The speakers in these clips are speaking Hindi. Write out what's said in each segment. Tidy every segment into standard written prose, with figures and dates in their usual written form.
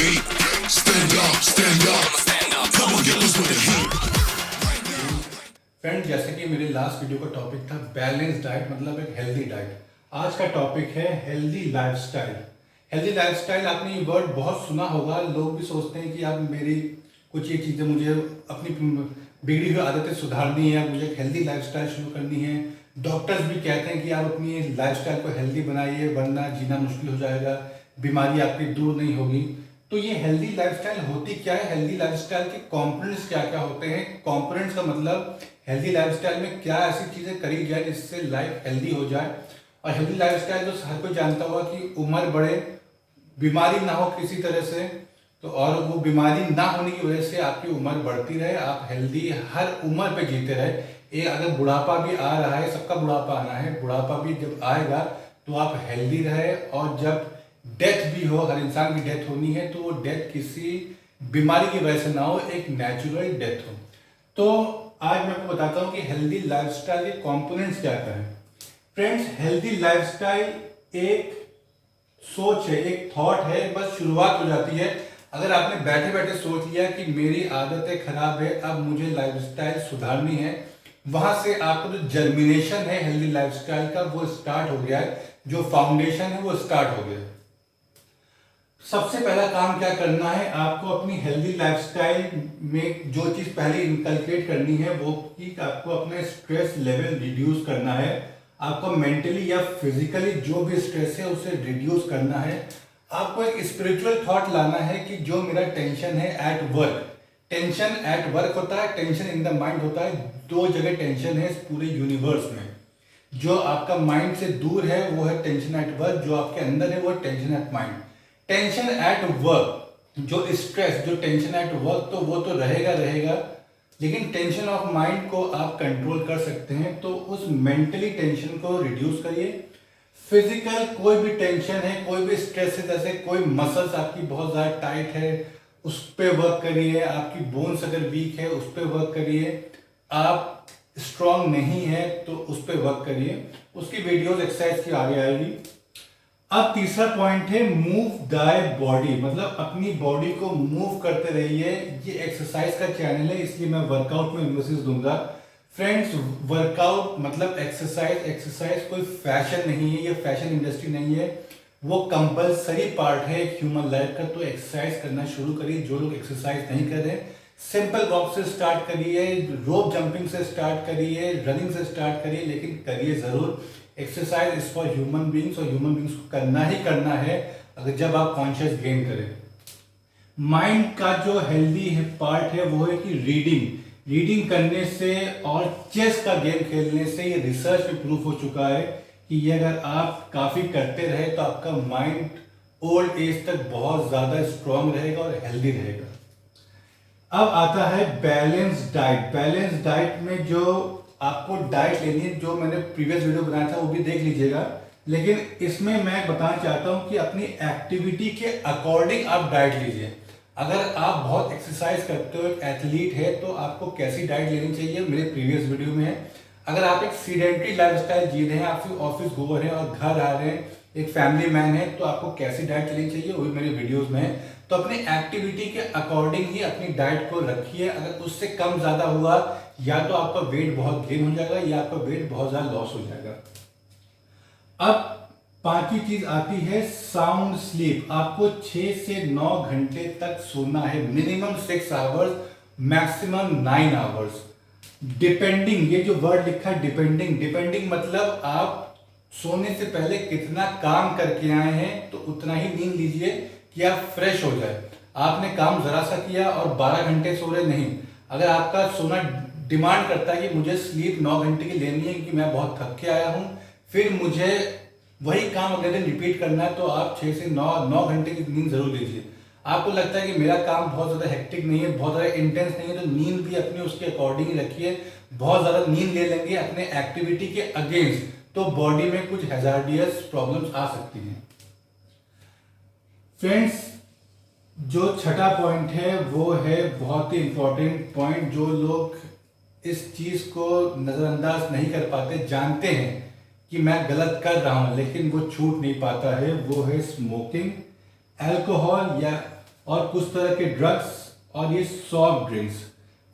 beat. Stand up, come on, get loose with the heat. Friend, जैसे कि मेरे लास्ट वीडियो का टॉपिक था बैलेंस डाइट, मतलब एक हेल्दी डाइट। आज का टॉपिक है हेल्दी लाइफस्टाइल। हेल्दी लाइफस्टाइल, आपने ये वर्ड बहुत सुना होगा। लोग भी सोचते हैं कि आप मेरी कुछ ये चीज़ें, मुझे अपनी बिगड़ी हुई आदतें सुधारनी है, मुझे एक हेल्दी लाइफस्टाइल शुरू करनी है। डॉक्टर्स भी कहते हैं कि आप अपनी लाइफस्टाइल को हेल्दी बनाइए, वरना जीना मुश्किल हो जाएगा, बीमारी आपकी दूर नहीं होगी। तो ये हेल्दी लाइफस्टाइल होती क्या है, हेल्दी लाइफस्टाइल के कंपोनेंट्स क्या क्या होते हैं। कंपोनेंट्स का मतलब हेल्दी लाइफस्टाइल में क्या ऐसी चीज़ें करी जाए जिससे लाइफ हेल्दी हो जाए। और हेल्दी लाइफस्टाइल तो हर कोई जानता होगा कि उम्र बढ़े, बीमारी ना हो किसी तरह से, तो और वो बीमारी ना होने की वजह से आपकी उम्र बढ़ती रहे, आप हेल्दी हर उम्र पे जीते रहे। ये अगर बुढ़ापा भी आ रहा है, सबका बुढ़ापा आना है, बुढ़ापा भी जब आएगा तो आप हेल्दी रहे। और जब डेथ भी हो, हर इंसान की डेथ होनी है, तो वो डेथ किसी बीमारी की वजह से ना हो, एक नेचुरल डेथ हो। तो आज मैं आपको बताता हूँ कि हेल्दी लाइफस्टाइल के कंपोनेंट्स क्या क्या हैं। फ्रेंड्स, हेल्दी लाइफस्टाइल एक सोच है, एक थॉट है, बस शुरुआत हो जाती है। अगर आपने बैठे बैठे सोच लिया कि मेरी आदतें खराब है, अब मुझे लाइफस्टाइल सुधारनी है, वहां से आपका जो जर्मिनेशन है हेल्दी लाइफस्टाइल का वो स्टार्ट हो गया है, जो फाउंडेशन है वो स्टार्ट हो गया। सबसे पहला काम क्या करना है, आपको अपनी हेल्दी लाइफस्टाइल में जो चीज पहले इनकलकेट करनी है वो कि आपको अपने स्ट्रेस लेवल रिड्यूस करना है। आपको मेंटली या फिजिकली जो भी स्ट्रेस है उसे रिड्यूस करना है। आपको एक स्पिरिचुअल थॉट लाना है कि जो मेरा टेंशन है at work, tension at work होता है, टेंशन इन द माइंड होता है। दो जगह टेंशन है इस पूरे यूनिवर्स में। जो आपका माइंड से दूर है वो है टेंशन एट वर्क, जो आपके अंदर है वो है tension at mind. Tension at work, जो स्ट्रेस, जो टेंशन एट वर्क, तो वो तो रहेगा रहेगा, लेकिन टेंशन ऑफ माइंड को आप कंट्रोल कर सकते हैं। तो उस मेंटली टेंशन को रिड्यूस करिए। फिजिकल कोई भी टेंशन है, कोई भी स्ट्रेस है, जैसे कोई मसल्स आपकी बहुत ज़्यादा टाइट है, उस पर वर्क करिए। आपकी बोन्स अगर वीक है उस पर वर्क करिए। आप स्ट्रांग नहीं है तो उस पर वर्क करिए। उसकी वीडियोस एक्सरसाइज की आगे आएगी। अब तीसरा पॉइंट है मूव दाय बॉडी, मतलब अपनी बॉडी को मूव करते रहिए। ये एक्सरसाइज का चैनल है, इसलिए मैं वर्कआउट में एम्फेसिस दूंगा। फ्रेंड्स, वर्कआउट मतलब एक्सरसाइज, एक्सरसाइज कोई फैशन नहीं है, ये फैशन इंडस्ट्री नहीं है, वो कंपलसरी पार्ट है एक ह्यूमन लाइफ का। तो एक्सरसाइज करना शुरू करिए। जो लोग एक्सरसाइज नहीं कर रहे, सिंपल वॉक से स्टार्ट करिए, रोप जंपिंग से स्टार्ट करिए, रनिंग से स्टार्ट करिए, लेकिन करिए जरूर। Exercise is for human beings, और ह्यूमन बींग्स को करना ही करना है अगर जब आप कॉन्शियस गेन करें। माइंड का जो हेल्दी है पार्ट है वो है कि रीडिंग करने से और चेस का गेम खेलने से, ये रिसर्च में प्रूफ हो चुका है कि ये अगर आप काफी करते रहे तो आपका माइंड ओल्ड एज तक बहुत ज्यादा स्ट्रांग रहेगा और हेल्दी रहेगा। अब आता है बैलेंस डाइट। बैलेंस डाइट में जो आपको डाइट लेनी है, जो मैंने प्रीवियस वीडियो बनाया था वो भी देख लीजिएगा, लेकिन इसमें मैं बताना चाहता हूं कि अपनी एक्टिविटी के अकॉर्डिंग आप डाइट लीजिए। अगर आप बहुत एक्सरसाइज करते हो, एक एथलीट है, तो आपको कैसी डाइट लेनी चाहिए मेरे प्रीवियस वीडियो में है। अगर आप एक सीडेंट्री लाइफस्टाइल जी रहे हैं, आप फिर ऑफिस गो रहे हैं और घर आ रहे हैं, एक फैमिली मैन है, तो आपको कैसी डाइट लेनी चाहिए वो भी मेरे वीडियोस में है। तो अपनी एक्टिविटी के अकॉर्डिंग ही अपनी डाइट को रखिए। अगर उससे कम ज्यादा हुआ, या तो आपका वेट बहुत गेन हो जाएगा या आपका वेट बहुत ज्यादा लॉस हो जाएगा। अब पांचवी चीज आती है साउंड स्लीप। आपको 6 से 9 घंटे तक सोना है, minimum 6 hours, maximum 9 hours. Depending, ये जो वर्ड लिखा है डिपेंडिंग मतलब आप सोने से पहले कितना काम करके आए हैं, तो उतना ही नींद लीजिए कि आप फ्रेश हो जाए। आपने काम जरा सा किया और 12 घंटे सो रहे नहीं। अगर आपका सोना डिमांड करता है कि मुझे स्लीप 9 घंटे की लेनी है क्योंकि मैं बहुत थक के आया हूं, फिर मुझे वही काम अगले दिन रिपीट करना है, तो आप 6 से 9 घंटे की नींद जरूर लीजिए। आपको लगता है कि मेरा काम बहुत ज्यादा हेक्टिक नहीं है, बहुत ज्यादा इंटेंस नहीं है, तो नींद भी अपनी उसके अकॉर्डिंग ही रखिए। बहुत ज्यादा नींद ले लेंगे अपने एक्टिविटी के अगेंस्ट, तो बॉडी में कुछ हैजार्डियस प्रॉब्लम्स आ सकती हैं। फ्रेंड्स, जो छठा पॉइंट है वो है बहुत ही इंपॉर्टेंट पॉइंट। जो लोग इस चीज को नजरअंदाज नहीं कर पाते, जानते हैं कि मैं गलत कर रहा हूं लेकिन वो छूट नहीं पाता है, वो है स्मोकिंग, अल्कोहल या और कुछ तरह के ड्रग्स और ये सॉफ्ट ड्रिंक्स।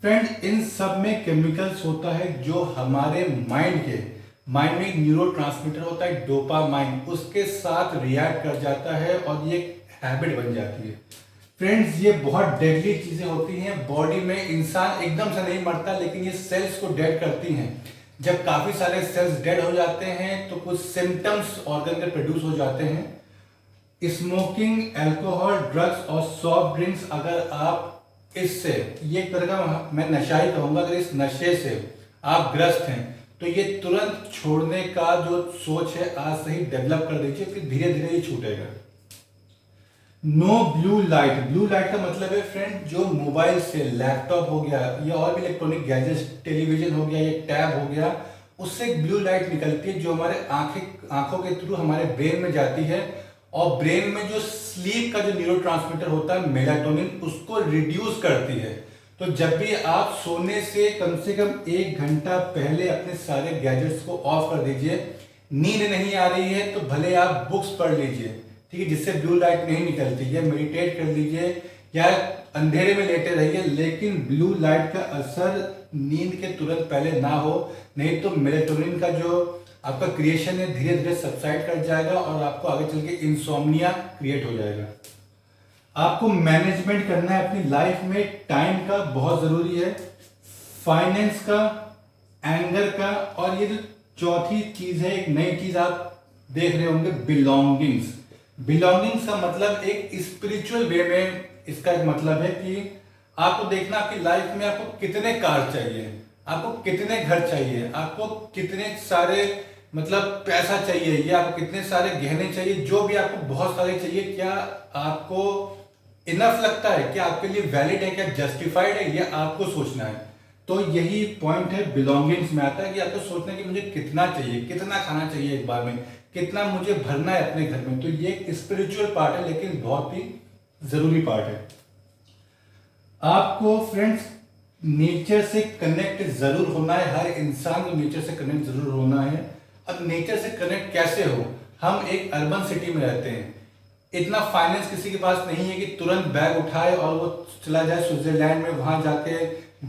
फ्रेंड, इन सब में केमिकल्स होता है जो हमारे माइंड में एक न्यूरोट्रांसमीटर होता है डोपामाइन, उसके साथ रिएक्ट कर जाता है और ये हैबिट बन जाती है। फ्रेंड्स, ये बहुत डेडली चीजें होती हैं बॉडी में। इंसान एकदम से नहीं मरता, लेकिन ये सेल्स को डेड करती हैं। जब काफी सारे सेल्स डेड हो जाते हैं तो कुछ सिम्टम्स ऑर्गन के प्रोड्यूस हो जाते हैं। स्मोकिंग, अल्कोहल, ड्रग्स और सॉफ्ट ड्रिंक्स, अगर आप इससे, ये एक तरह का मैं नशा ही कहूंगा, अगर इस नशे से आप ग्रस्त हैं तो ये तुरंत छोड़ने का जो सोच है आज से ही डेवलप कर दीजिए, फिर धीरे धीरे ये छूटेगा। No blue light. Blue light का मतलब है फ्रेंड, जो मोबाइल से, लैपटॉप हो गया या और भी इलेक्ट्रॉनिक गैजेट्स, टेलीविजन हो गया या टैब हो गया, उससे एक ब्लू लाइट निकलती है जो हमारे आंखों के थ्रू हमारे ब्रेन में जाती है और ब्रेन में जो स्लीप का जो न्यूरोट्रांसमीटर होता है मेलाटोनिन, उसको रिड्यूस करती है। तो जब भी आप सोने से कम 1 घंटा पहले अपने सारे गैजेट्स को ऑफ कर दीजिए। नींद नहीं आ रही है तो भले आप बुक्स पढ़ लीजिए, ठीक है, जिससे ब्लू लाइट नहीं निकलती, या मेडिटेट कर लीजिए या अंधेरे में लेटे रहिए, लेकिन ब्लू लाइट का असर नींद के तुरंत पहले ना हो, नहीं तो मेलाटोनिन का जो आपका क्रिएशन है धीरे धीरे सबसाइड कर जाएगा और आपको आगे चल के इंसोम्निया क्रिएट हो जाएगा। आपको मैनेजमेंट करना है अपनी लाइफ में, टाइम का बहुत जरूरी है, फाइनेंस का, एंगर का, और ये जो चौथी चीज है, एक नई चीज आप देख रहे होंगे, बिलोंगिंग्स। बिलोंगिंग्स का मतलब एक स्पिरिचुअल वे में इसका एक मतलब है कि आपको देखना आपकी लाइफ में आपको कितने कार चाहिए, आपको कितने घर चाहिए, आपको कितने सारे मतलब पैसा चाहिए, या आपको कितने सारे गहने चाहिए, जो भी आपको बहुत सारे चाहिए, क्या आपको इनफ लगता है, क्या आपके लिए वैलिड है, क्या जस्टिफाइड है, ये आपको सोचना है। तो यही पॉइंट है बिलोंगिंग्स में आता है कि आपको सोचना है कि मुझे कितना चाहिए, कितना खाना चाहिए एक बार में, कितना मुझे भरना है अपने घर में। तो ये एक स्पिरिचुअल पार्ट है, लेकिन बहुत ही जरूरी पार्ट है। आपको फ्रेंड्स नेचर से कनेक्ट जरूर होना है, हर इंसान को नेचर से कनेक्ट जरूर होना है। अब नेचर से कनेक्ट कैसे हो? हम एक अर्बन सिटी में रहते हैं, इतना फाइनेंस किसी के पास नहीं है कि तुरंत बैग उठाए और वो चला जाए स्विट्जरलैंड में, वहां जाके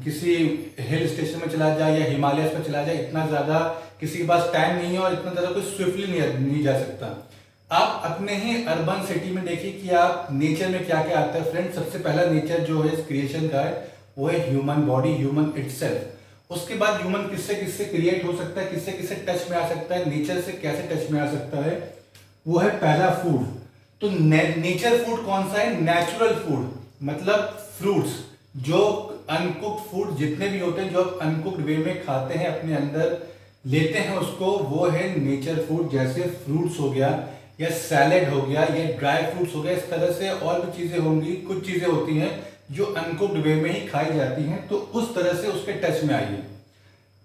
किसी हिल स्टेशन में चला जाए या हिमालय में चला जाए। इतना ज्यादा किसी के पास टाइम नहीं है और इतना ज्यादा कोई स्विफ्टली नहीं जा सकता। आप अपने ही अर्बन सिटी में देखिए कि आप नेचर में क्या क्या आता है। फ्रेंड, सबसे पहला नेचर जो है इस क्रिएशन का है वो है ह्यूमन बॉडी, ह्यूमन इटसेल्फ। उसके बाद ह्यूमन किससे किससे क्रिएट हो सकता है, किससे किससे टच में आ सकता है, नेचर से कैसे टच में आ सकता है, वो है पहला फूड। तो नेचर फूड कौन सा है? नेचुरल फूड, मतलब फ्रूट्स, जो अनकुक्ड फूड जितने भी होते हैं, जो आप अनकुक्ड वे में खाते हैं, अपने अंदर लेते हैं उसको, वो है नेचर फूड। जैसे फ्रूट्स हो गया या सैलेड हो गया या ड्राई फ्रूट्स हो गया, इस तरह से और भी चीजें होंगी, कुछ चीजें होती हैं जो अनकुक्ड वे में ही खाई जाती हैं, तो उस तरह से उसके टच में आइए।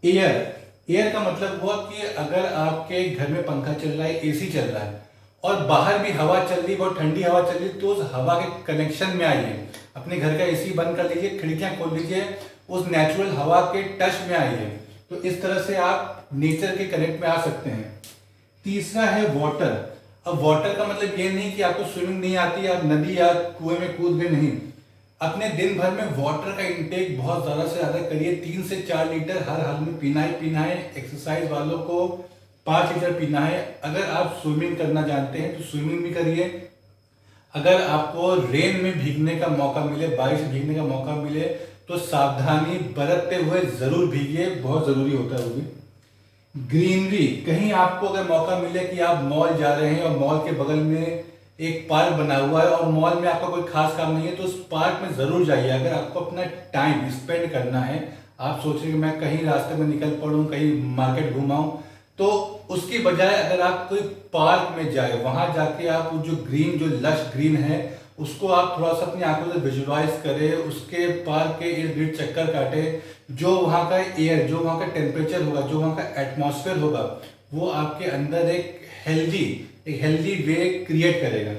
एयर का मतलब हुआ कि अगर आपके घर में पंखा चल रहा है, एसी चल रहा है और बाहर भी हवा चल रही है, बहुत ठंडी हवा चल रही है, तो उस हवा के कनेक्शन में आइए। अपने घर का एसी बंद कर लीजिए, खिड़कियां खोल लीजिए, उस नेचुरल हवा के टच में आइए। तो इस तरह से आप नेचर के कनेक्ट में आ सकते हैं। तीसरा है वाटर। अब वाटर का मतलब ये नहीं कि आपको स्विमिंग नहीं आती, आप नदी या कुएं में कूद गए, नहीं। अपने दिन भर में वाटर का इंटेक बहुत ज्यादा से ज्यादा करिए। 3 से 4 लीटर हर हाल में पीना ही पीना है। एक्सरसाइज वालों को 5 लीटर पीना है। अगर आप स्विमिंग करना जानते हैं तो स्विमिंग भी करिए। अगर आपको रेन में भीगने का मौका मिले, बारिश में भीगने का मौका मिले, तो सावधानी बरतते हुए जरूर भीगिए, बहुत जरूरी होता है वो भी। ग्रीनरी, कहीं आपको अगर मौका मिले कि आप मॉल जा रहे हैं और मॉल के बगल में एक पार्क बना हुआ है और मॉल में आपका कोई खास काम नहीं है, तो उस पार्क में जरूर जाइए। अगर आपको अपना टाइम स्पेंड करना है, आप सोच रहे हैं मैं कहीं रास्ते में निकल पड़ूं, कहीं मार्केट घुमाऊं, तो उसकी बजाय अगर आप कोई पार्क में जाए, वहां जाके आप जो ग्रीन, जो लश ग्रीन है, उसको आप थोड़ा सा अपनी आंखों से विजुअलाइज करें, उसके पार्क के इर्द गिर्द चक्कर काटे। जो वहाँ का एयर, जो वहाँ का टेम्परेचर होगा, जो वहाँ का एटमॉस्फेयर होगा, वो आपके अंदर एक हेल्दी वे क्रिएट करेगा।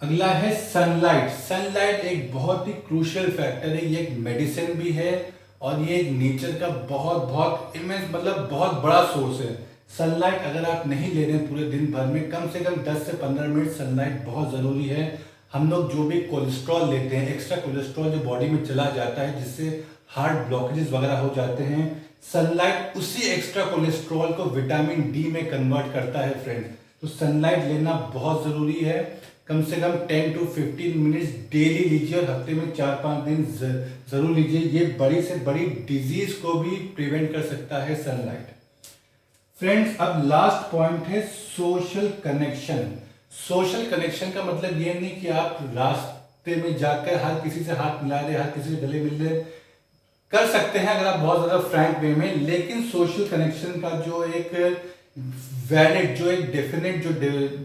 अगला है सनलाइट। सनलाइट एक बहुत ही क्रूशियल फैक्टर है, ये एक मेडिसिन भी है और ये नेचर का बहुत इमेंस, मतलब बहुत बड़ा सोर्स है। सनलाइट अगर आप नहीं ले रहे हैं पूरे दिन भर में, कम से कम 10 से 15 मिनट सनलाइट बहुत जरूरी है। हम लोग जो भी कोलेस्ट्रॉल लेते हैं, एक्स्ट्रा कोलेस्ट्रॉल जो बॉडी में चला जाता है जिससे हार्ट ब्लॉकेजेस वगैरह हो जाते हैं, सनलाइट उसी एक्स्ट्रा कोलेस्ट्रॉल को विटामिन डी में कन्वर्ट करता है फ्रेंड्स। तो सनलाइट लेना बहुत ज़रूरी है, कम से कम 10 to 15 मिनट्स डेली लीजिए और हफ्ते में 4-5 दिन ज़रूर लीजिए। ये बड़ी से बड़ी डिजीज को भी प्रिवेंट कर सकता है सनलाइट। फ्रेंड्स, अब लास्ट पॉइंट है सोशल कनेक्शन। सोशल कनेक्शन का मतलब ये नहीं कि आप रास्ते में जाकर हर किसी से हाथ मिला रहे, हर किसी से गले मिल रहे, कर सकते हैं अगर आप बहुत ज़्यादा फ्रैंक वे में, लेकिन सोशल कनेक्शन का जो एक वैलिड, जो एक डेफिनेट जो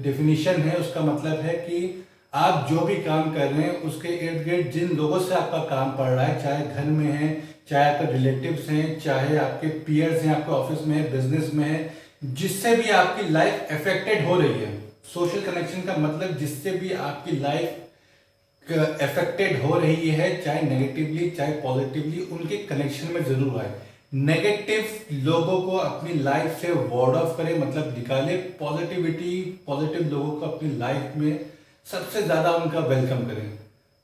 डेफिनेशन है, उसका मतलब है कि आप जो भी काम कर रहे हैं उसके इर्द गिर्द जिन लोगों से आपका काम पड़ रहा है, चाहे घर में है, चाहे आपके रिलेटिव्स हैं, चाहे आपके पीयर्स हैं, आपके ऑफिस में है, बिजनेस में है, जिससे भी आपकी लाइफ अफेक्टेड हो रही है। सोशल कनेक्शन का मतलब जिससे भी आपकी लाइफ अफेक्टेड हो रही है, चाहे नेगेटिवली चाहे पॉजिटिवली, उनके कनेक्शन में जरूर आए। नेगेटिव लोगों को अपनी लाइफ से वार्ड ऑफ करें, मतलब निकाले। पॉजिटिव लोगों को अपनी लाइफ में सबसे ज्यादा उनका वेलकम करें।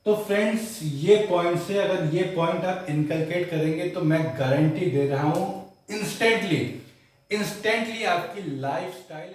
तो फ्रेंड्स, ये पॉइंट से अगर ये पॉइंट आप इनकलकेट करेंगे तो मैं गारंटी दे रहा हूं इंस्टेंटली आपकी लाइफ स्टाइल